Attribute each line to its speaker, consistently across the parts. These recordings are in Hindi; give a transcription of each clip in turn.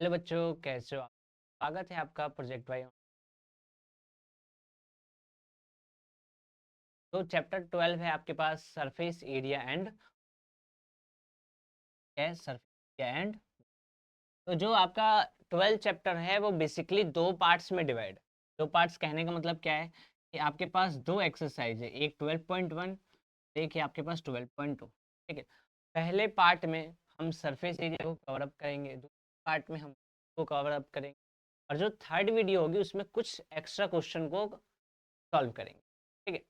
Speaker 1: हेलो बच्चों, कैसे हो आप? स्वागत है आपका प्रोजेक्ट वाई। तो चैप्टर 12 है आपके पास, surface area and surface area and. तो जो आपका 12 चैप्टर है वो बेसिकली दो पार्ट्स में डिवाइड। दो पार्ट्स कहने का मतलब क्या है कि आपके पास दो एक्सरसाइज है, एक 12.1, एक है आपके पास 12.2। ठीक है, पहले पार्ट में हम सरफेस एरिया को कवर अप करेंगे, दूसरे पार्ट में हम को कवर अप करेंगे, और जो थर्ड वीडियो होगी उसमें कुछ एक्स्ट्रा क्वेश्चन को सॉल्व करेंगे। ठीक है,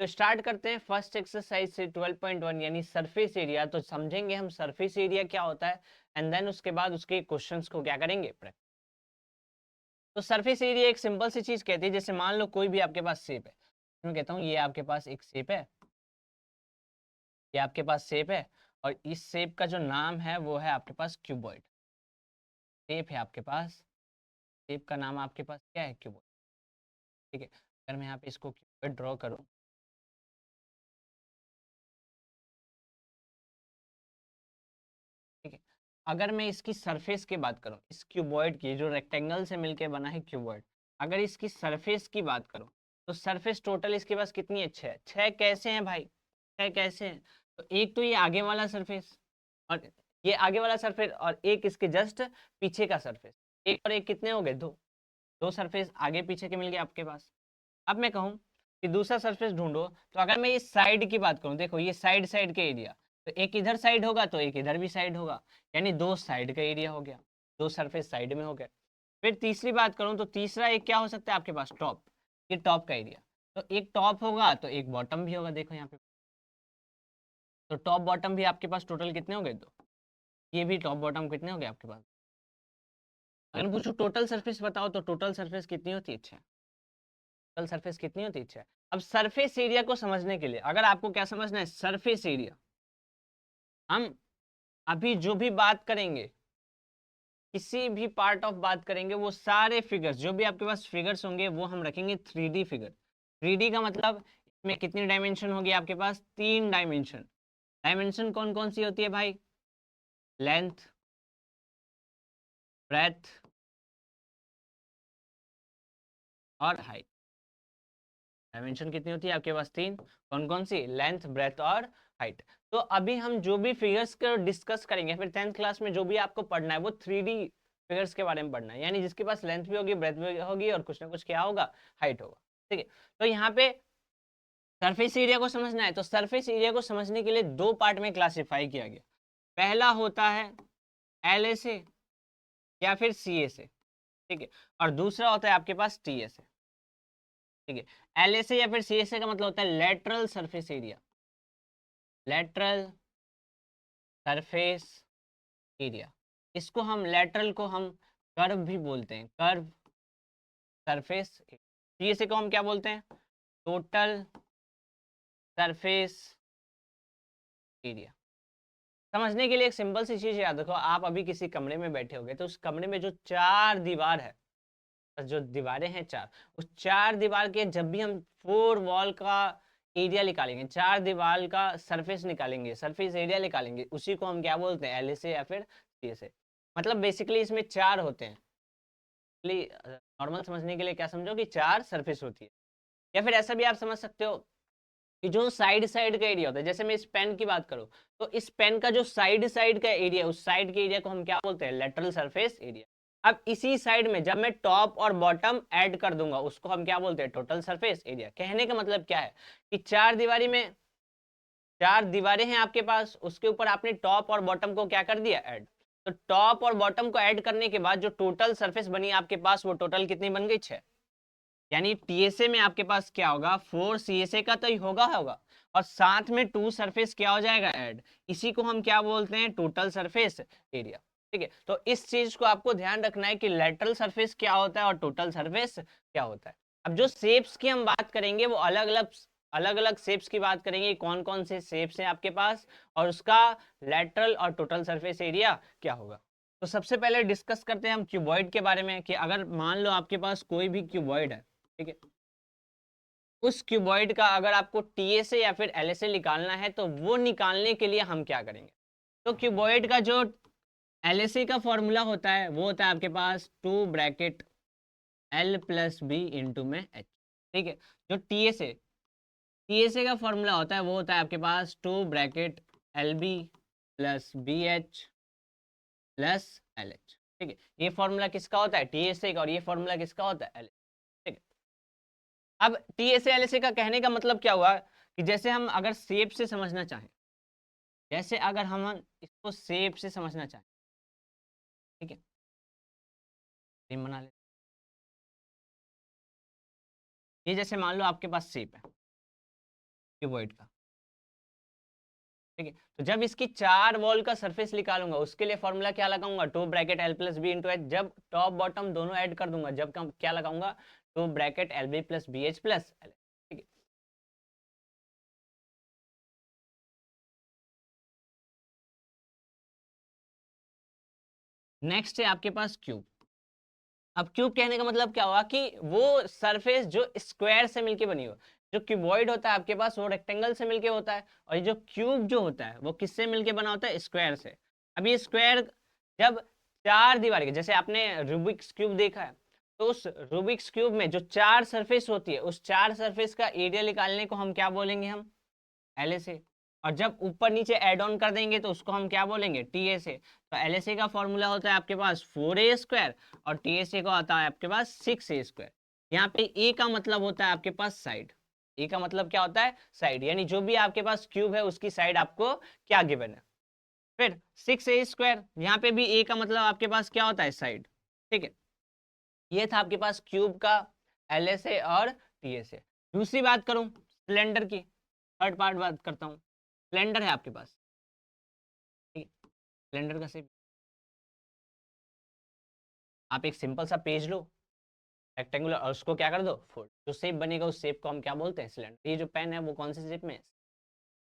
Speaker 1: तो स्टार्ट करते हैं फर्स्ट एक्सरसाइज से 12.1 यानी सरफेस एरिया। तो समझेंगे हम सरफेस एरिया क्या होता है, एंड देन उसके बाद उसके क्वेश्चंस को क्या करेंगे। तो सरफेस एरिया एक सिंपल सी चीज कहती है, जैसे मान लो कोई भी आपके पास शेप है। मैं कहता हूँ ये आपके पास एक शेप है, ये आपके पास शेप है, और इस शेप का जो नाम है वो है आपके पास क्यूबॉइड। शेप है आपके पास, शेप का नाम आपके पास क्या है, क्यूबॉइड। ठीक है, अगर मैं यहाँ पे इसको क्यूबॉइड ड्रॉ करूँ, ठीक है, अगर मैं इसकी सरफेस की बात करूं, इस क्यूबॉइड की जो रेक्टेंगल से मिलके बना है क्यूबॉइड, अगर इसकी सरफेस की बात करूं तो सरफेस टोटल इसके पास कितनी है, छह। छह कैसे हैं भाई, छह कैसे हैं? तो एक तो ये आगे वाला सरफेस, और ये आगे वाला सरफेस, और एक इसके जस्ट पीछे का सरफेस। एक और एक कितने हो गए, दो। दो सरफेस आगे पीछे के मिल गए आपके पास। अब मैं कहूँ कि दूसरा सरफेस ढूंढो, तो अगर मैं इस साइड की बात करूँ, देखो ये साइड साइड के एरिया, तो एक इधर साइड होगा तो एक इधर भी साइड होगा, यानी दो साइड का एरिया हो गया, दो सरफेस साइड में हो गए। फिर तीसरी बात करूँ तो तीसरा एक क्या हो सकता है आपके पास, टॉप। ये टॉप का एरिया, तो एक टॉप होगा तो एक बॉटम भी होगा, देखो यहाँ पे। तो टॉप बॉटम भी आपके पास टोटल कितने हो गए, दो। ये भी टॉप बॉटम कितने हो गए आपके पास। अगर पूछो टोटल सरफेस बताओ, तो टोटल सरफेस कितनी होती है, छह। टोटल सरफेस कितनी होती है, छह। अब सरफेस एरिया को समझने के लिए अगर आपको क्या समझना है, सरफेस एरिया, हम अभी जो भी बात करेंगे, किसी भी पार्ट ऑफ बात करेंगे, वो सारे फिगर्स जो भी आपके पास फिगर्स होंगे वो हम रखेंगे 3D फिगर। 3D का मतलब इसमें कितनी डायमेंशन होगी आपके पास, तीन डायमेंशन। डायमेंशन कौन कौन सी होती है भाई, लेंथ, ब्रेथ और हाइट। डायमेंशन कितनी होती है आपके पास, तीन। कौन कौन सी, लेंथ, ब्रेथ और हाइट। तो अभी हम जो भी फिगर्स को डिस्कस करेंगे, फिर 10th क्लास में जो भी आपको पढ़ना है वो 3D फिगर्स के बारे में पढ़ना है, यानी जिसके पास लेंथ भी होगी, ब्रेथ भी होगी, और कुछ ना कुछ क्या होगा, हाइट होगा। ठीक है, तो यहाँ पे सरफेस एरिया को समझना है, तो सरफेस एरिया को समझने के लिए दो पार्ट में क्लासिफाई किया गया। पहला होता है LSA या फिर CSA, ठीक है, और दूसरा होता है आपके पास TSA। ठीक है, LSA या फिर CSA का मतलब होता है lateral surface area, lateral surface area. इसको हम लेटरल को हम कर्व भी बोलते हैं, कर्व सरफेस। CSA को हम क्या बोलते हैं, टोटल सरफेस एरिया। समझने के लिए एक सिंपल सी चीज याद रखो, आप अभी किसी कमरे में बैठे होगे, तो उस कमरे में जो चार दीवार है, जो दीवारें हैं चार, उस चार दीवार के जब भी हम फोर वॉल का एरिया निकालेंगे, चार दीवार का सरफेस निकालेंगे, सरफेस एरिया निकालेंगे, उसी को हम क्या बोलते हैं, LSA या फिर CSA। मतलब बेसिकली इसमें चार होते हैं। नॉर्मल समझने के लिए क्या समझो कि चार सरफेस होती है, या फिर ऐसा भी आप समझ सकते हो कि जो साइड साइड का एरिया होता है, जैसे मैं इस पेन की बात करूं, तो इस पेन का जो साइड साइड का एरिया, उस साइड के एरिया को हम क्या बोलते हैं, लेटरल सरफेस एरिया। अब इसी साइड में जब मैं टॉप और बॉटम ऐड कर दूंगा, उसको हम क्या बोलते हैं, टोटल सरफेस एरिया। कहने का मतलब क्या है कि चार दीवारी में, चार दीवारें हैं आपके पास, उसके ऊपर आपने टॉप और बॉटम को क्या कर दिया, ऐड। तो टॉप और बॉटम को ऐड करने के बाद जो टोटल सरफेस बनी आपके पास, वो टोटल कितनी बन गई, छह। यानी TSA में आपके पास क्या होगा, 4 CSA का तो होगा होगा, और साथ में 2 सरफेस क्या हो जाएगा, ऐड। इसी को हम क्या बोलते हैं, टोटल सरफेस एरिया। ठीक है, तो इस चीज को आपको ध्यान रखना है कि लेटरल सरफेस क्या होता है और टोटल सरफेस क्या होता है। अब जो शेप्स की हम बात करेंगे वो अलग अलग शेप्स की बात करेंगे, कौन कौन से शेप्स हैं आपके पास, और उसका लेटरल और टोटल सरफेस एरिया क्या होगा। तो सबसे पहले डिस्कस करते हैं हम क्यूबॉइड के बारे में, कि अगर मान लो आपके पास कोई भी क्यूबॉइड है, ठीक है, उस क्यूबॉइड का अगर आपको TSA या फिर LSA निकालना है, तो वो निकालने के लिए हम क्या करेंगे, तो क्यूबॉइड का जो LAC का फॉर्मूला होता है, वो होता है आपके पास 2 bracket L plus B into में H। ठीक है, जो टीएसए का फॉर्मूला होता है वो होता है आपके पास 2 bracket LB plus BH plus LH। ठीक है, ये फॉर्मूला किसका होता है? टीएसए का। और ये फॉर्मूला किसका होता है? LH। ठीक है, अब टीएसए LSA का कहने का मतलब क्या हुआ कि जैसे हम अगर शेप से समझना चाहें, जैसे अगर हम इसको शेप से समझना चाहें, ठीक है, फ्रेम बना ले। ये जैसे मान लो आपके पास शेप है क्यूबॉइड का, ठीक है, तो जब इसकी 4 वॉल का सरफेस निकालूंगा उसके लिए फॉर्मूला क्या लगाऊंगा? 2 bracket L plus B into H. जब टॉप बॉटम दोनों ऐड कर दूंगा, जब क्या लगाऊंगा? 2 bracket LB plus BH plus L। ठीक है, नेक्स्ट है आपके पास क्यूब। अब क्यूब कहने का मतलब क्या हुआ कि वो सरफेस जो स्क्वायर से मिलके बनी हो। जो क्यूबॉइड होता है आपके पास वो रेक्टेंगल से मिलके होता है, और ये जो क्यूब जो होता है वो किससे मिलके बना होता है? स्क्वायर से। अब ये स्क्वायर जब 4 दीवार के, जैसे आपने रूबिक्स क्यूब देखा है, तो उस रूबिक्स क्यूब में जो 4 सरफेस होती है उस 4 सरफेस का एरिया निकालने को हम क्या बोलेंगे? हम LSA। और जब ऊपर नीचे ऐड ऑन कर देंगे तो उसको हम क्या बोलेंगे? TSA। तो LSA का फॉर्मूला होता है आपके पास 4A² और TSA का आता है आपके पास 6A²। यहाँ पे A का मतलब होता है आपके पास साइड। A का मतलब क्या होता है? साइड, यानी जो भी आपके पास क्यूब है उसकी साइड आपको क्या गिवन है। फिर 6A², यहाँ पे भी A का मतलब आपके पास क्या होता है? साइड। ठीक है, ये था आपके पास क्यूब का LSA और TSA। दूसरी बात करूं सिलेंडर की, थर्ड पार्ट बात करता हूँ। सिलेंडर है आपके पास, ठीक है, सिलेंडर का शेप आप एक सिंपल सा पेज लो रेक्टेंगुलर और उसको क्या कर दो? फोल्ड। जो शेप बनेगा उस शेप को हम क्या बोलते हैं? सिलेंडर। ये जो पेन है वो कौन से शेप में है?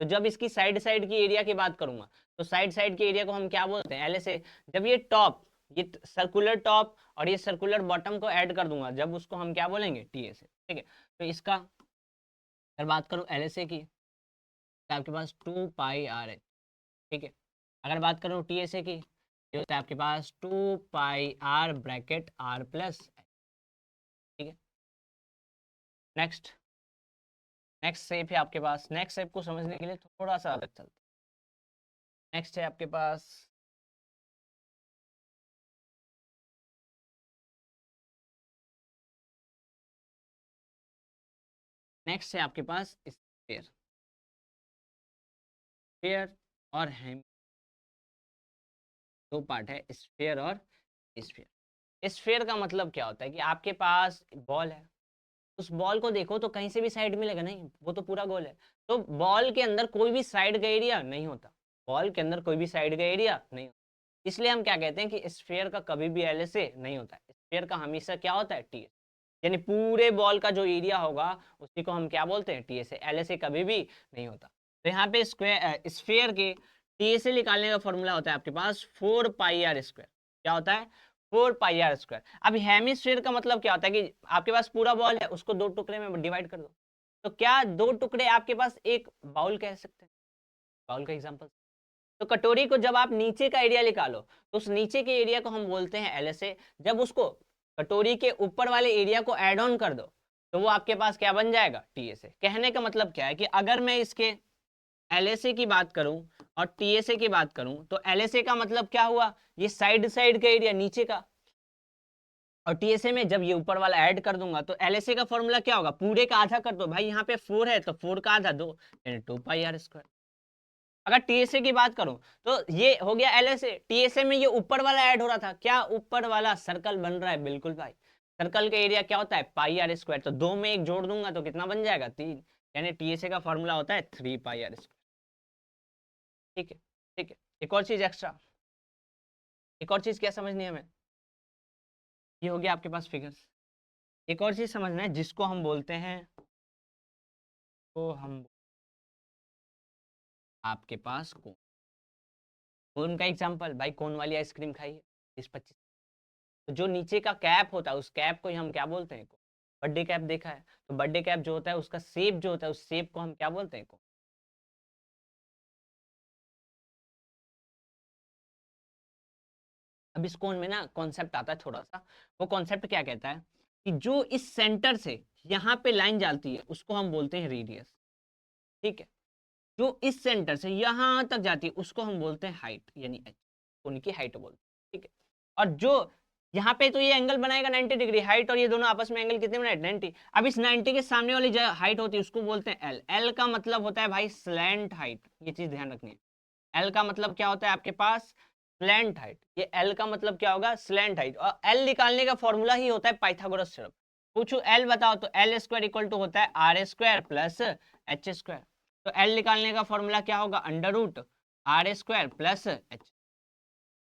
Speaker 1: तो जब इसकी साइड साइड की एरिया की बात करूंगा तो साइड साइड के एरिया को हम क्या बोलते हैं? LSA। जब ये सर्कुलर टॉप और ये सर्कुलर बॉटम को ऐड कर दूंगा, जब उसको हम क्या बोलेंगे? TSA। ठीक है, तो इसका अगर बात करूं LSA की तो आपके पास 2πr है। ठीक है, अगर बात करूं TSA की, ये होता है आपके पास 2πr ब्रैकेट r प्लस। ठीक है, नेक्स्ट नेक्स्ट शेप है आपके पास। नेक्स्ट शेप को समझने के लिए थोड़ा सा अलग चलते। नेक्स्ट है आपके पास नेक्स्ट है आपके पास स्फीयर। स्फीयर और हेम, दो पार्ट है, स्फीयर और स्फीयर। स्फीयर का मतलब क्या होता है कि आपके पास बॉल है, उस बॉल को देखो तो कहीं से भी साइड मिलेगा नहीं, वो तो पूरा गोल है। तो बॉल के अंदर कोई भी साइड का एरिया नहीं होता, बॉल के अंदर कोई भी साइड का एरिया नहीं होता। इसलिए हम क्या कहते हैं कि स्फीयर का कभी भी LSA नहीं होता है। स्फीयर का हमेशा क्या होता है? TSA। यानी पूरे बॉल का जो एरिया होगा उसी को हम क्या बोलते हैं? TSA। LSA कभी भी नहीं होता। तो यहाँ पे स्फीयर के TSA निकालने का फॉर्मूला होता है आपके पास 4πr²। क्या होता है? 4πr²। अब हेमिस्फीयर का मतलब क्या होता है कि आपके पास पूरा बॉल है, उसको 2 टुकड़े में डिवाइड कर दो। तो क्या 2 टुकड़े आपके पास एक बाउल कह सकते हैं? बाउल का एग्जांपल। तो कटोरी को जब आप नीचे का एरिया निकालो तो उस नीचे के एरिया को हम बोलते हैं LSA। जब उसको कटोरी के ऊपर वाले एरिया को ऐड ऑन कर दो तो वो आपके पास क्या बन जाएगा? TSA। कहने का मतलब क्या है कि अगर मैं इसके LSA की बात करूं और TSA की बात करूं तो LSA का मतलब क्या हुआ? ये साइड साइड का एरिया नीचे का, और TSA में जब ये ऊपर वाला ऐड कर दूंगा तो LSA का फॉर्मूला क्या होगा? पूरे का आधा कर दो भाई, यहाँ पे 4 है तो 4 का आधा 2, यानी 2πr²। अगर TSA की बात करूं तो ये हो गया LSA। TSA में ये ऊपर वाला ऐड हो रहा था, क्या ऊपर वाला सर्कल बन रहा है? बिल्कुल भाई, सर्कल का एरिया क्या होता है? πr²। तो 2 में 1 जोड़ दूंगा तो कितना बन जाएगा? 3, यानी TSA का फॉर्मूला होता है 3πr²। ठीक है, ठीक है, एक और चीज एक्स्ट्रा, एक और चीज क्या समझनी है हमें? ये हो गया आपके पास फिगर्स। एक और चीज समझना है जिसको हम बोलते हैं, तो हम आपके पास कोन। कोन का एग्जांपल भाई, कोन वाली आइसक्रीम खाइए 20-25। तो जो नीचे का कैप होता है उस कैप को ही हम क्या बोलते हैं? बर्थडे कैप देखा है तो बर्थडे कैप जो होता है उसका शेप जो होता है उस शेप को हम क्या बोलते हैं? अब इस कोण में ना कॉन्सेप्ट आता है थोड़ा सा। वो कॉन्सेप्ट क्या कहता है कि जो इस सेंटर से यहाँ पे लाइन जाती है उसको हम बोलते हैं रेडियस, ठीक है। जो इस सेंटर से यहाँ तक जाती है उसको हम बोलते हैं हाइट, यानी एच, उनकी हाइट बोलते हैं, ठीक है। और जो यहाँ पे तो ये एंगल बनाएगा 90 डिग्री, हाइट और ये दोनों आपस में एंगल कितने बनाए 90। अब इस 90 के सामने वाली जो हाइट होती है उसको बोलते हैं एल। एल का मतलब होता है भाई स्लैंट हाइट, ये चीज ध्यान रखनी है। एल का मतलब क्या होता है आपके पास स्लैंट हाइट, ये एल का मतलब क्या होगा स्लैंट हाइट। और एल निकालने का फॉर्मूला ही होता है पाइथागोरस थ्योरम। पूछू एल बताओ तो एल स्क्वायर इक्वल टू होता है R square plus H square. तो एल निकालने का फॉर्मूला क्या होगा under root R square plus H.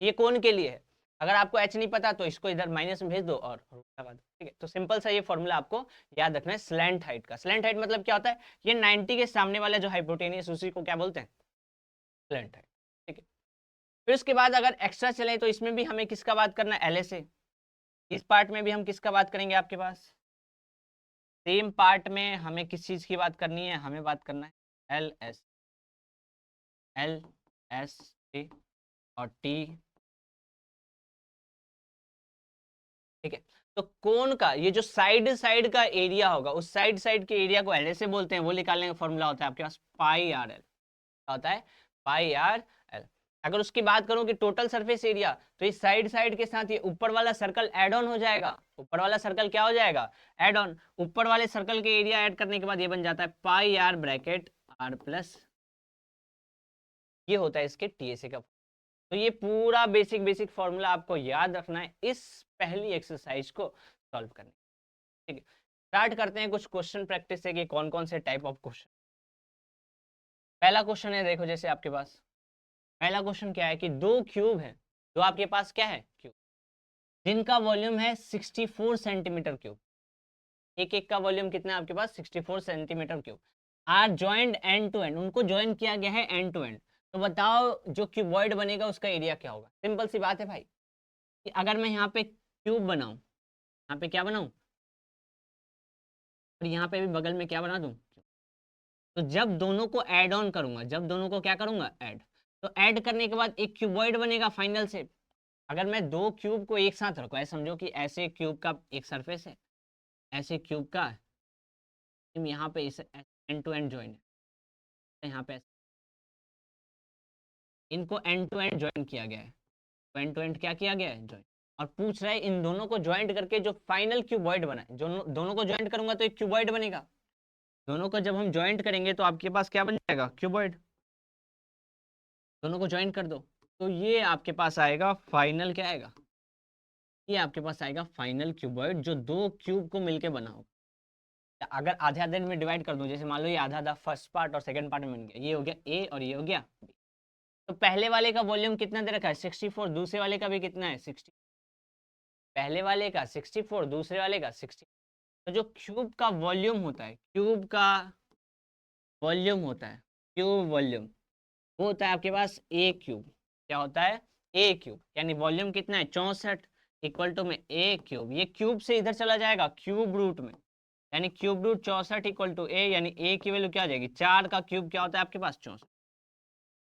Speaker 1: ये कौन के लिए है, अगर आपको एच नहीं पता तो इसको इधर माइनस में भेज दो और रूट लगा दो, ठीक है। तो सिंपल सा ये फॉर्मूला आपको याद रखना है स्लैंट हाइट का। स्लैंट हाइट मतलब क्या होता है, ये 90 के सामने वाला जो हाइपोटेनियस उसी को क्या बोलते हैं स्लैंट हाइट, ठीक है। फिर उसके बाद अगर एक्स्ट्रा चले तो इसमें भी हमें किसका बात करना है एल से। इस पार्ट में भी हम किसका बात करेंगे आपके पास, सेम पार्ट में हमें किस चीज की बात करनी है, हमें बात करना है L S, L S T और टी, ठीक है। तो कोन का ये जो साइड साइड का एरिया होगा उस साइड साइड के एरिया को एल से बोलते हैं, वो निकालने का फॉर्मूला होता है आपके पास पाई आर एल, क्या होता है पाई आर एल। अगर उसकी बात करूं कि टोटल सरफेस एरिया, तो इस साइड साइड के साथ ये ऊपर वाला सर्कल ऐड ऑन हो जाएगा। ऊपर वाला सर्कल क्या हो जाएगा ऐड ऑन। ऊपर वाले सर्कल के एरिया ऐड करने के बाद ये बन जाता है पाई आर ब्रैकेट आर प्लस, ये होता है इसके टीएसए का। तो ये पूरा बेसिक बेसिक फॉर्मूला आपको याद रखना है इस पहली एक्सरसाइज को सॉल्व करने, ठीक है। स्टार्ट करते हैं कुछ क्वेश्चन प्रैक्टिस से कि कौन कौन से टाइप ऑफ क्वेश्चन। पहला क्वेश्चन है देखो, जैसे आपके पास पहला क्वेश्चन क्या है कि दो क्यूब है, दो आपके पास क्या है क्यूब, जिनका वॉल्यूम है 64 सेंटीमीटर क्यूब। एक एक का वॉल्यूम कितना है आपके पास 64 centimetre cube. Are joint end to end, उनको ज्वाइन किया गया है एंड टू एंड। तो बताओ जो क्यूबॉइड बनेगा उसका एरिया क्या होगा। सिंपल सी बात है भाई कि अगर मैं यहाँ पे क्यूब बनाऊं, यहाँ पे क्या बनाऊं और यहाँ पे भी बगल में क्या बना दूं, तो जब दोनों को ऐड ऑन करूंगा, जब दोनों को क्या करूंगा ऐड, तो ऐड करने के बाद एक क्यूबॉइड बनेगा फाइनल से। अगर मैं दो क्यूब को एक साथ रखूं, ऐसे समझो कि ऐसे क्यूब का एक सरफेस है, ऐसे क्यूब का यहाँ पे इसे एंड टू एंड ज्वाइन है, यहाँ पे इनको एंड टू एंड ज्वाइन किया गया है। एंड टू एंड क्या किया गया है ज्वाइन। और पूछ रहा है इन दोनों को ज्वाइंट करके जो फाइनल क्यूबॉइड बना है, दोनों को ज्वाइंट करूंगा तो एक क्यूबॉइड बनेगा। दोनों को जब हम ज्वाइंट करेंगे तो आपके पास क्या बन जाएगा क्यूबॉइड। दोनों को ज्वाइंट कर दो तो ये आपके पास आएगा फाइनल, क्या आएगा ये आपके पास आएगा फाइनल क्यूबॉइड जो दो क्यूब को मिलके बना होगा। अगर आधे आधे में डिवाइड कर दूं, जैसे मान लो ये आधा आधा फर्स्ट पार्ट और सेकंड पार्ट में बन गया, ये हो गया ए और ये हो गया बी। तो पहले वाले का वॉल्यूम कितना दे रखा है 64, दूसरे वाले का भी कितना है 60। पहले वाले का 64, दूसरे वाले का 60। तो जो क्यूब का वॉल्यूम होता है, क्यूब का वॉल्यूम होता है, क्यूब वॉल्यूम वो होता है आपके पास ए क्यूब। क्या होता है ए क्यूब, यानी वॉल्यूम कितना है 64 इक्वल टू में ए क्यूब। ये क्यूब से इधर चला जाएगा क्यूब रूट में, यानी क्यूब रूट 64 इक्वल टू ए, यानी ए की वैल्यू क्या आ जाएगी 4 का क्यूब क्या होता है आपके पास 64।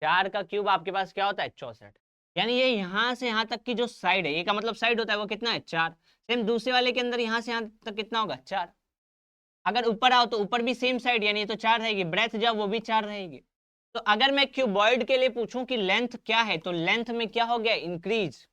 Speaker 1: 4 का क्यूब आपके पास क्या होता है 64। यानी ये यहाँ से यहाँ तक की जो साइड है, ए का मतलब साइड होता है, वो कितना है 4। सेम दूसरे वाले के अंदर यहाँ से यहाँ तक कितना होगा 4। अगर ऊपर आओ तो ऊपर भी सेम साइड, यानी ये तो 4 रहेगी, ब्रेथ जाओ वो भी 4 रहेगी। तो अगर मैं क्यूबॉइड के लिए पूछूं कि लेंथ क्या है, तो लेंथ में क्या हो गया इंक्रीज।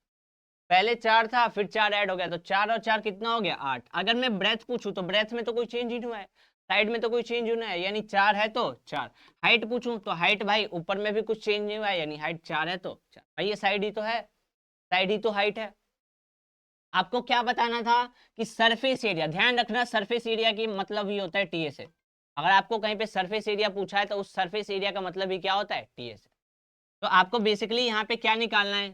Speaker 1: पहले 4 था फिर 4 ऐड हो गया, तो 4 और 4 कितना हो गया 8। अगर मैं ब्रेथ पूछूं तो ब्रेथ में तो कोई चेंज ही नहीं हुआ है, साइड में तो कोई चेंज नहीं है, यानी 4 है तो 4। हाइट पूछूं तो हाइट भाई ऊपर में भी कुछ चेंज नहीं हुआ है, यानी हाइट 4 है तो 4। भाई ये साइड ही तो है, साइड ही तो हाइट है। आपको क्या बताना था कि सरफेस एरिया, ध्यान रखना सरफेस एरिया की मतलब ही होता है टीएस। अगर आपको कहीं पे सरफेस एरिया पूछा है तो उस सरफेस एरिया का मतलब ही क्या होता है टीएस। तो आपको बेसिकली यहाँ पे क्या निकालना है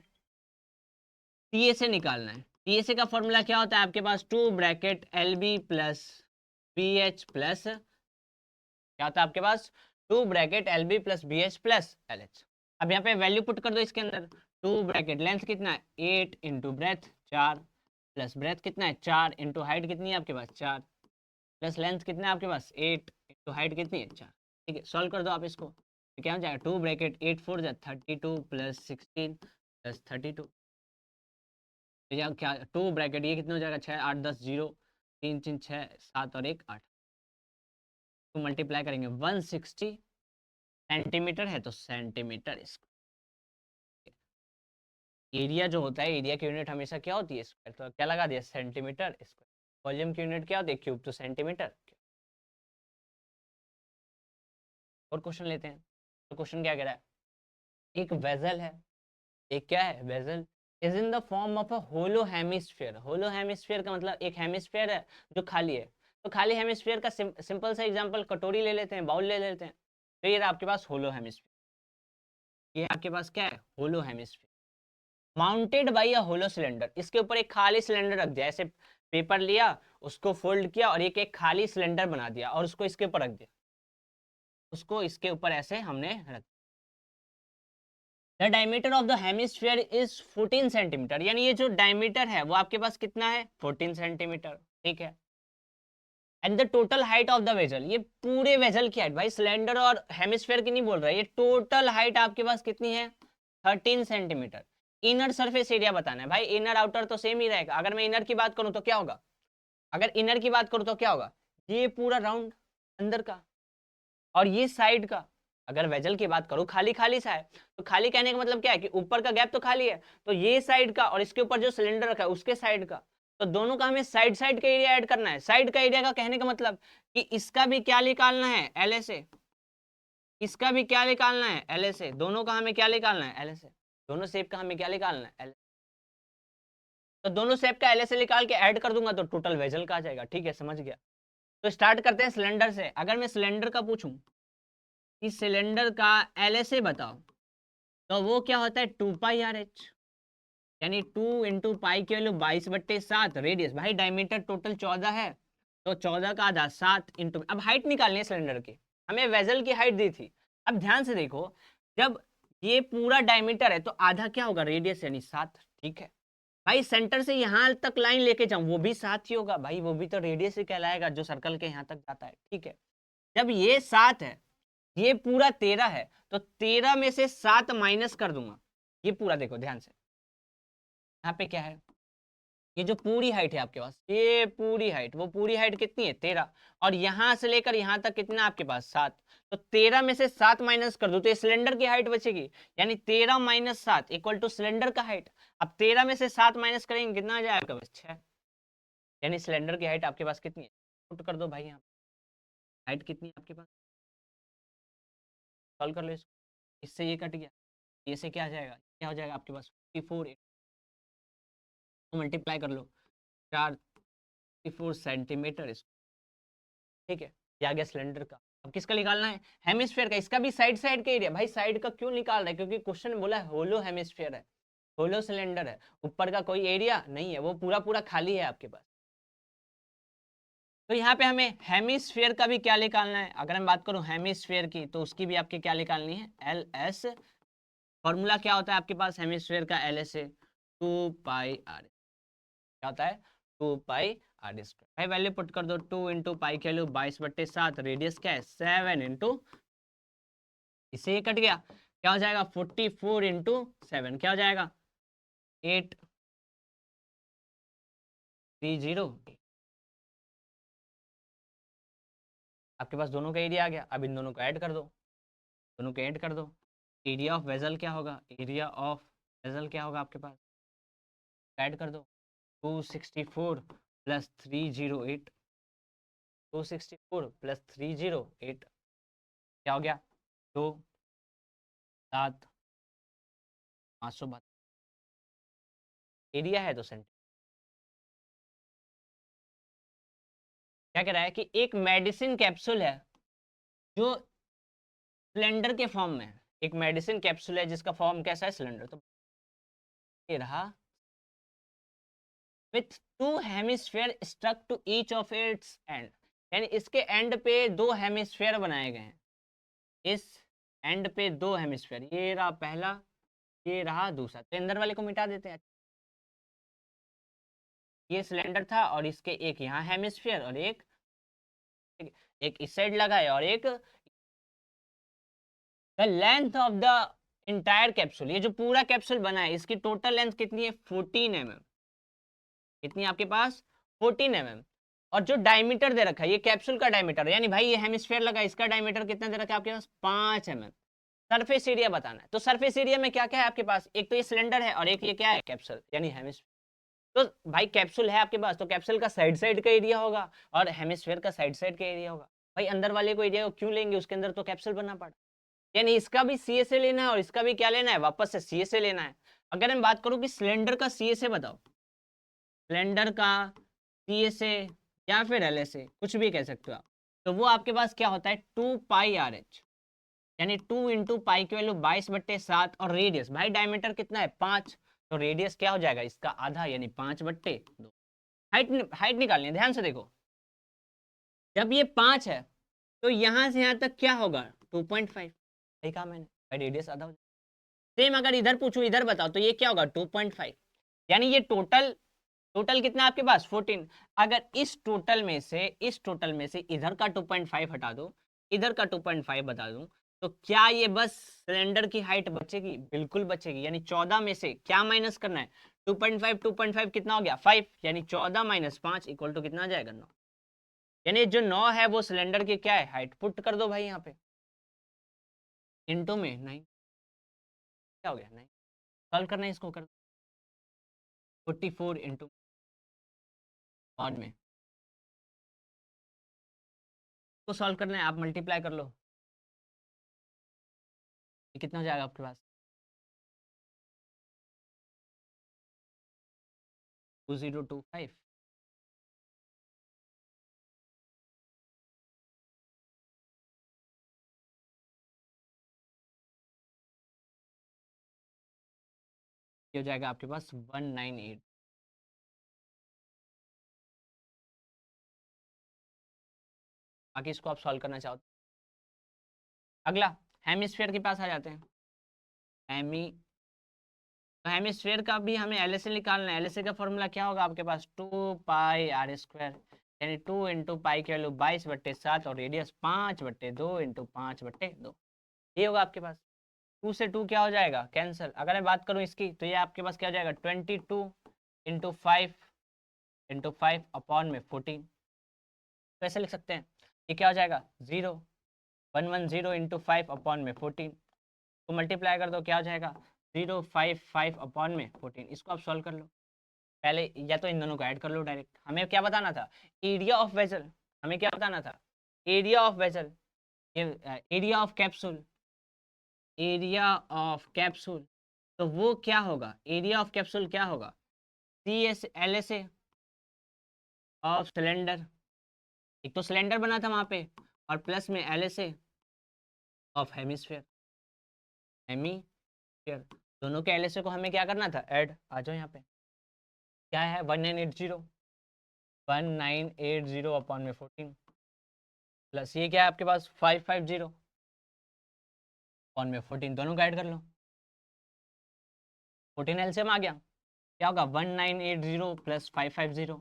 Speaker 1: टीएसए निकालना है। टीएसए का फॉर्मूला क्या होता है आपके पास 2 bracket L B plus B H plus, क्या होता है आपके पास 2 bracket L B plus B H plus L H. अब यहाँ पे वैल्यू पुट कर दो इसके अंदर। 2 ब्रैकेट लेंथ कितना है 8 इंटू ब्रेथ 4 प्लस ब्रेथ कितना है 4 इंटू हाइट कितनी है आपके पास 4 प्लस लेंथ कितना है आपके पास 8 इंटू हाइट कितनी है 4। ठीक है सॉल्व कर दो आप इसको, तो क्या हो जाएगा 2 ब्रैकेट 8 4 32 प्लस 16 प्लस 32। तो या क्या 2 ब्रैकेट, ये कितना हो जाएगा 6 8 10 0 3 3 6 7 और 1 8, तो मल्टीप्लाई करेंगे 160 सेंटीमीटर है तो सेंटीमीटर स्क्वायर। एरिया जो होता है, एरिया की यूनिट हमेशा क्या होती है स्क्वायर, तो क्या लगा दिया सेंटीमीटर स्क्वायर। वॉल्यूम की यूनिट क्या होती है क्यूब, तो सेंटीमीटर। और क्वेश्चन लेते हैं। तो क्वेश्चन क्या कह रहा है, एक वेजल है, एक क्या है vessel, is in the form of a hollow hemisphere. Hollow hemisphere का मतलब एक हेमिस्फीयर है जो खाली है। तो खाली हेमिस्फीयर का सिंपल सा एग्जांपल कटोरी ले लेते हैं, बाउल ले लेते हैं। तो ये रहा आपके पास होलो हेमिस्फीयर, ये आपके पास क्या है hollow hemisphere, mounted by a hollow cylinder. इसके ऊपर एक खाली सिलेंडर रख दिया, ऐसे पेपर लिया, उसको फोल्ड किया और एक एक खाली सिलेंडर बना दिया और उसको इसके ऊपर रख दिया, उसको इसके ऊपर ऐसे हमने रख। The diameter of the hemisphere is 14 centimetre, यानी ये जो डायमीटर है वो आपके पास कितना है 14 सेंटीमीटर, ठीक है। And the total height of the vessel, ये पूरे वेजल की हाइट, भाई सिलेंडर और हेमिस्फीयर की नहीं बोल रहा है, ये टोटल हाइट आपके पास कितनी है 13 सेंटीमीटर। इनर सरफेस एरिया बताना है भाई, इनर आउटर तो सेम ही रहेगा। अगर मैं इनर की बात करूं तो क्या होगा, अगर इनर की बात करूं तो क्या होगा, ये पूरा राउंड अंदर का, और ये साइड का। अगर वेजल की बात करूं खाली खाली सा है, तो खाली कहने का मतलब क्या है कि ऊपर का गैप तो खाली है, तो ये साइड का और इसके ऊपर जो सिलेंडर रखा है उसके साइड का, तो दोनों का हमें साइड साइड का एरिया ऐड करना है। साइड का एरिया का कहने का मतलब कि इसका भी क्या निकालना है LSA, इसका भी क्या निकालना है LSA, दोनों का हमें क्या निकालना है LSA, दोनों शेप का हमें क्या निकालना है LSA। तो दोनों शेप का LSA निकाल के ऐड कर दूंगा तो टोटल वेजल का आ जाएगा, ठीक है समझ गया। तो स्टार्ट करते हैं सिलेंडर से। अगर मैं सिलेंडर का पूछूं कि सिलेंडर का LSA बताओ, तो वो क्या होता है 2πRH, यानी 2 × पाई की वैल्यू 22/7 रेडियस। भाई डायमीटर टोटल 14 है, तो 14 का आधा 7 इंटू, अब हाइट निकालनी है सिलेंडर की, हमें वेजल की हाइट दी थी। अब ध्यान से देखो, जब ये पूरा डायमीटर है तो आधा क्या होगा रेडियस यानी 7, ठीक है। भाई सेंटर से यहाँ तक लाइन लेके जाऊं वो भी 7 ही होगा, भाई वो भी तो रेडियस ही कहलाएगा जो सर्कल के यहाँ तक जाता है, ठीक है। जब ये 7 है, ये पूरा 13 है, तो 13 में से 7 माइनस कर दूंगा। ये पूरा देखो ध्यान से, यहाँ पे क्या है, ये जो पूरी हाइट है आपके पास, ये पूरी हाइट, वो पूरी हाइट कितनी है 13, और यहां से लेकर यहां तक कितना आपके पास 7, तो 13 में से 7 माइनस कर दो तो ये सिलेंडर की हाइट बचेगी, यानी 13 - 7 इक्वल टू सिलेंडर का हाइट। अब 13 में से 7 माइनस करेंगे कितना आ जाएगा बस 6, यानी सिलेंडर की हाइट आपके पास कितनी है, पुट कर दो भाई यहाँ हाइट कितनी है आपके पास, सॉल्व कर लो इसको। इससे ये कट गया, ये से क्या आ जाएगा, क्या हो जाएगा आपके पास 54, मल्टीप्लाई कर लो 4 सेंटीमीटर इसको, ठीक है। ये आ गया सिलेंडर का। अब किसका निकालना है हेमिस्फीयर का, इसका भी साइड साइड का एरिया। भाई साइड का क्यों निकाल रहा है, क्योंकि क्वेश्चन बोला है होलो हेमिस्फीयर है, होलो सिलेंडर है, ऊपर का कोई एरिया नहीं है, वो पूरा पूरा खाली है आपके पास। तो यहाँ पे हमें हेमिस्फीयर का भी क्या निकालना है, अगर मैं बात करूं हेमिस्फीयर की तो उसकी भी आपके क्या निकालनी है LS। फॉर्मूला क्या होता है आपके पास हेमिस्फीयर का LSA 2πr, क्या होता है 2πr²। भाई वैल्यू पुट कर दो, 2 × पाई के वैल्यू 22/7, रेडियस क्या है 7 इंटू, इससे ये कट गया, क्या हो जाएगा 44 × 7, क्या हो जाएगा 8308। आपके पास दोनों का एरिया आ गया। अब इन दोनों को ऐड कर दो, दोनों को ऐड कर दो, एरिया ऑफ वेजल क्या होगा, एरिया ऑफ वेजल क्या होगा आपके पास, ऐड कर दो 264 + 308, 264 + 308 क्या हो गया 2 7 572, एरिया है तो सेंटर। क्या कह रहा है कि एक मेडिसिन कैप्सूल है जो सिलेंडर के फॉर्म में है, एक मेडिसिन कैप्सूल है जिसका फॉर्म कैसा है सिलेंडर, तो ये रहा with 2 hemisphere stuck to each of its end, यानी इसके एंड पे 2 हेमिस्फीयर बनाए गए हैं, इस एंड पे 2 हेमिस्फीयर, ये रहा पहला, ये रहा दूसरा, तो अंदर वाले को मिटा देते हैं। ये सिलेंडर था और इसके एक यहाँ हेमिस्फीयर और एक इस साइड लगा है और एक, the length of the entire capsule, ये जो पूरा कैप्सूल बना है इसकी टोटल लेंथ कितनी है 14 mm, कितनी आपके पास 14 mm। और जो डायमीटर दे रखा है ये कैप्सूल का डायमीटर, यानी भाई ये हेमिस्फेयर लगा, इसका डायमीटर कितना दे रखा है आपके पास 5 mm। सरफेस एरिया बताना है, तो सरफेस एरिया में क्या क्या है आपके पास, एक तो ये सिलेंडर है और एक ये क्या है कैप्सूल यानी हेमिस्फेयर। तो भाई कैप्सूल है आपके पास, तो कैप्सूल का साइड साइड का एरिया होगा और हेमिस्फेयर का साइड साइड का एरिया होगा। भाई अंदर वाले को एरिया को क्यों लेंगे, उसके अंदर तो कैप्सूल बनना पड़ा, यानी इसका भी सी से लेना है और इसका भी क्या लेना है, वापस से सी से लेना है। अगर मैं बात करूं कि सिलेंडर का सी से बताओ, सिलेंडर का सी से या फिर एल से, कुछ भी कह सकते हो आप, तो वो आपके पास क्या होता है 2πRh, यानी 2 इंटू पाई की वैल्यू 22/7 और रेडियस भाई डायमीटर कितना है 5, तो रेडियस क्या हो जाएगा इसका आधा यानी 5/2। हाइट हाइट निकालनी है, ध्यान से देखो, जब ये 5 है तो यहां से यहां तक क्या होगा 2.5, सही कहा मैंने भाई, रेडियस आधा हो जाएगा। सेम अगर इधर पूछूं इधर बताओ तो ये क्या होगा 2.5, यानी ये टोटल टोटल कितना है आपके पास 14। अगर इस टोटल में से इधर का 2.5 हटा दो, इधर का 2.5 बता दूं, तो क्या ये बस सिलेंडर की हाइट बचेगी, बिल्कुल बचेगी, यानी 14 में से क्या माइनस करना है 2.5 कितना हो गया 5, यानी 14 - 5 इक्वल टू कितना आ जाएगा 9, यानी जो 9 है वो सिलेंडर की क्या है हाइट, पुट कर दो भाई यहाँ पे इंटू में 9, क्या हो गया 9, सॉल्व करना है इसको कर 44 इंटू ऑड में, तो सॉल्व करना है आप मल्टीप्लाई कर लो, ये कितना हो जाएगा आपके पास 2025। ये हो जाएगा आपके पास 198। बाकी इसको आप सॉल्व करना चाहो तो। अगला हेमिस्फीयर के पास आ जाते हैं। हेमी तो हेमिस्फीयर का भी हमें एलएसए निकालना है। एलएसए का फॉर्मूला क्या होगा आपके पास 2πr², यानी 2 इंटू पाई की वैल्यू 22/7 और रेडियस 5/2 इंटू 5/2, ये होगा आपके पास। 2 से 2 क्या हो जाएगा कैंसिल। अगर मैं बात करूं इसकी तो ये आपके पास क्या हो जाएगा 22 इंटू 5 अपॉन में 14, कैसे लिख सकते हैं, ये क्या हो जाएगा 110 इंटू 5 अपॉन में 14, तो मल्टीप्लाई कर दो क्या हो जाएगा 055 अपॉन में 14। इसको आप सॉल्व कर लो, पहले या तो इन दोनों को ऐड कर लो डायरेक्ट। हमें क्या बताना था एरिया ऑफ वेसल, हमें क्या बताना था एरिया ऑफ वेसल, ये area of capsule, area of capsule, तो वो क्या होगा एरिया ऑफ कैप्सूल क्या होगा CSLSA ऑफ सिलेंडर, एक तो सिलेंडर बना था वहां पे और प्लस में LSA ऑफ हेमिस्फीयर, हेमिस्फीयर दोनों के LSA को हमें क्या करना था ऐड। आ जाओ यहाँ पे क्या है 1980 अपॉन में 14 प्लस ये क्या है आपके पास 550 अपॉन में 14, दोनों का ऐड कर लो 14 एलसीएम आ गया, क्या होगा 1980 प्लस 550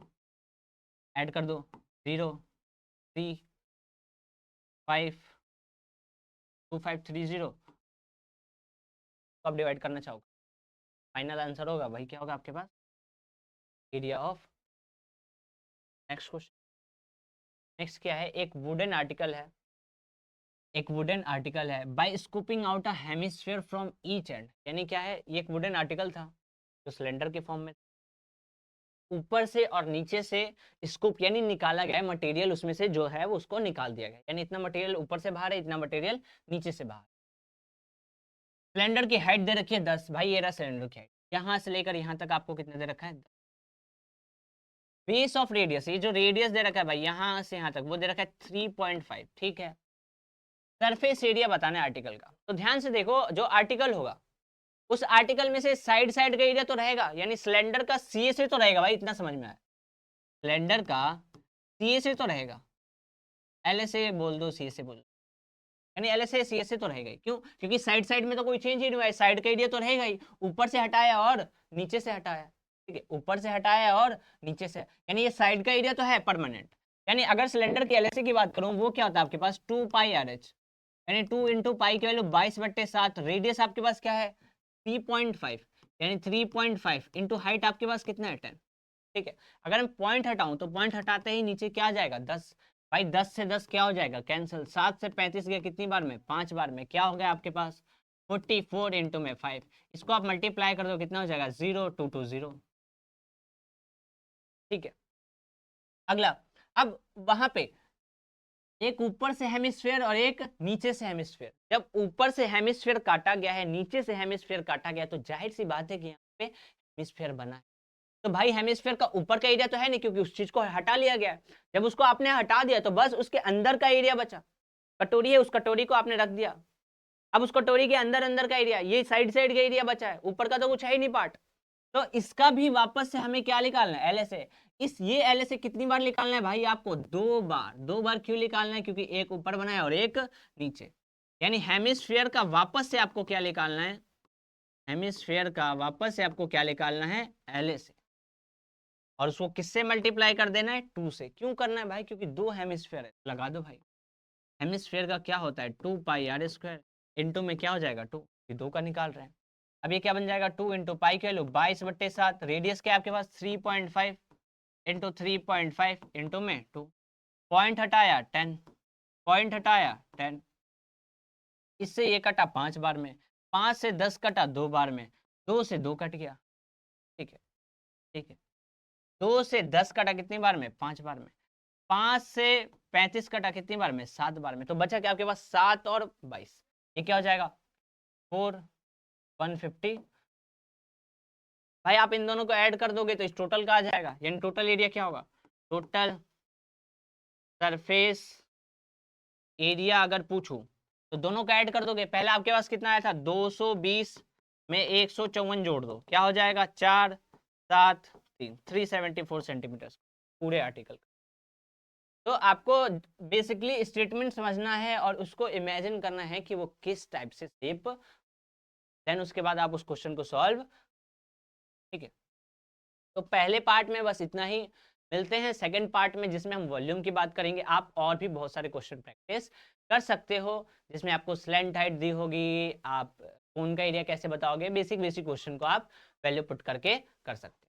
Speaker 1: ऐड कर दो 0 3 5 2530, तो आप डिवाइड करना चाहोगे फाइनल आंसर होगा वही क्या होगा आपके पास area of. Next question, next क्या है एक वुडन आर्टिकल है, एक वुडन आर्टिकल है by scooping out a hemisphere from each end, यानी क्या है ये एक वुडन आर्टिकल था जो सिलेंडर के फॉर्म में ऊपर से और नीचे से स्कूप यानी निकाला गया मटेरियल, उसमें से जो है वो उसको निकाल दिया गया, यानी इतना मटेरियल ऊपर से बाहर है इतना मटेरियल नीचे से बाहर। सिलेंडर की हाइट दे रखी है 10, भाई ये रहा सिलेंडर की हाइट, यहाँ से लेकर यहाँ तक आपको कितना दे रखा है बेस ऑफ रेडियस, ये जो रेडियस दे रखा है भाई यहाँ से यहाँ तक वो दे रखा है 3.5, ठीक है। सरफेस एरिया बताना है आर्टिकल का, तो ध्यान से देखो जो आर्टिकल होगा उस आर्टिकल में से साइड साइड का एरिया तो रहेगा, यानी सिलेंडर का सी से तो रहेगा भाई, इतना समझ में आया सिलेंडर का सी से तो रहेगा, एल से बोल दो सी से बोल दो, यानी एल से सी से तो रहेगा ही, क्यों क्योंकि साइड साइड में तो कोई चेंज ही नहीं हुआ है, साइड का एरिया तो रहेगा ही, ऊपर से हटाया और नीचे से हटाया, ठीक है ऊपर से हटाया और नीचे से, यानी ये साइड का एरिया तो है परमानेंट। यानी अगर सिलेंडर के एलएसए की बात करूं वो क्या होता है आपके पास 2πRh, यानी 2 इंटू पाई की वैल्यू 22/7, रेडियस आपके पास क्या है 3.5, यानी 3.5 इंटू हाइट आपके पास कितना है 10, ठीक है। अगर मैं पॉइंट हटाऊं तो पॉइंट हटाते ही नीचे क्या आ जाएगा 10। भाई 10 से 10 क्या हो जाएगा कैंसिल। 7 से 35 गया कितनी बार में 5 बार में, क्या हो गया आपके पास 44 इंटू में 5। इसको आप मल्टीप्लाई कर दो कितना हो जाएगा 0220। ठीक है। अगला, अब वहां पे एक ऊपर से हेमिस्फेयर और एक नीचे से हेमिस्फेयर। जब ऊपर से हेमिस्फेयर काटा गया है नीचे से हेमिस्फेयर काटा गया तो जाहिर सी बात है कि यहाँ पे हेमिस्फेयर बना है। तो भाई हेमिस्फेयर का ऊपर का एरिया तो है नहीं क्योंकि उस चीज को हटा लिया गया है। जब उसको आपने हटा दिया तो बस उसके अंदर का एरिया बचा। कटोरी है, उस कटोरी को आपने रख दिया। अब उस कटोरी के अंदर अंदर का एरिया, ये साइड साइड का एरिया बचा है, ऊपर का तो कुछ है ही नहीं पार्ट। तो इसका भी वापस से हमें क्या निकालना है LSA। ये LSA कितनी बार निकालना है भाई आपको 2 बार। 2 बार क्यों निकालना है क्योंकि एक ऊपर बना है और एक नीचे। यानी हेमिस्फीयर का वापस से आपको क्या निकालना है, हेमिस्फीयर का वापस से आपको क्या निकालना है LSA। और उसको किससे मल्टीप्लाई कर देना है 2 से। क्यों करना है भाई क्योंकि 2 हेमिस्फीयर है, लगा दो भाई। हेमिस्फीयर का क्या होता है 2πr²। इंटू में क्या हो जाएगा 2, ये 2 का निकाल रहे हैं। अब ये क्या बन जाएगा 2 इंटू पाई के लो 22/7। रेडियस क्या आपके पास 3.5 इंटू 3.5 इंटू में 2। पॉइंट हटाया 10, पॉइंट हटाया 10। इससे ये कटा 5 बार में, 5 से 10 कटा 2 बार में, 2 से 2 कट गया। ठीक है, ठीक है। 2 से 10 कटा कितनी बार में 5 बार में, 5 से 35 कटा कितनी बार में 7 बार में। तो बचा क्या आपके पास 7 और 22, ये क्या हो जाएगा 4 150। भाई आप इन दोनों को ऐड कर दोगे तो इस टोटल का आ जाएगा। यानी टोटल एरिया क्या होगा, टोटल सरफेस एरिया अगर पूछूं तो दोनों का ऐड कर दोगे। पहले आपके पास कितना आया था 220 में 154 जोड़ दो क्या हो जाएगा 4 7 3 374 सेंटीमीटर पूरे आर्टिकल का। तो आपको बेसिकली स्टेटमेंट समझना है और उसको इमेजिन करना है कि वो किस टाइप से शेप, देन उसके बाद आप उस क्वेश्चन को सॉल्व। ठीक है, तो पहले पार्ट में बस इतना ही। मिलते हैं सेकंड पार्ट में जिसमें हम वॉल्यूम की बात करेंगे। आप और भी बहुत सारे क्वेश्चन प्रैक्टिस कर सकते हो जिसमें आपको स्लैंट हाइट दी होगी, आप कोन का एरिया कैसे बताओगे, बेसिक बेसिक क्वेश्चन को आप वैल्यू पुट करके कर सकते हो।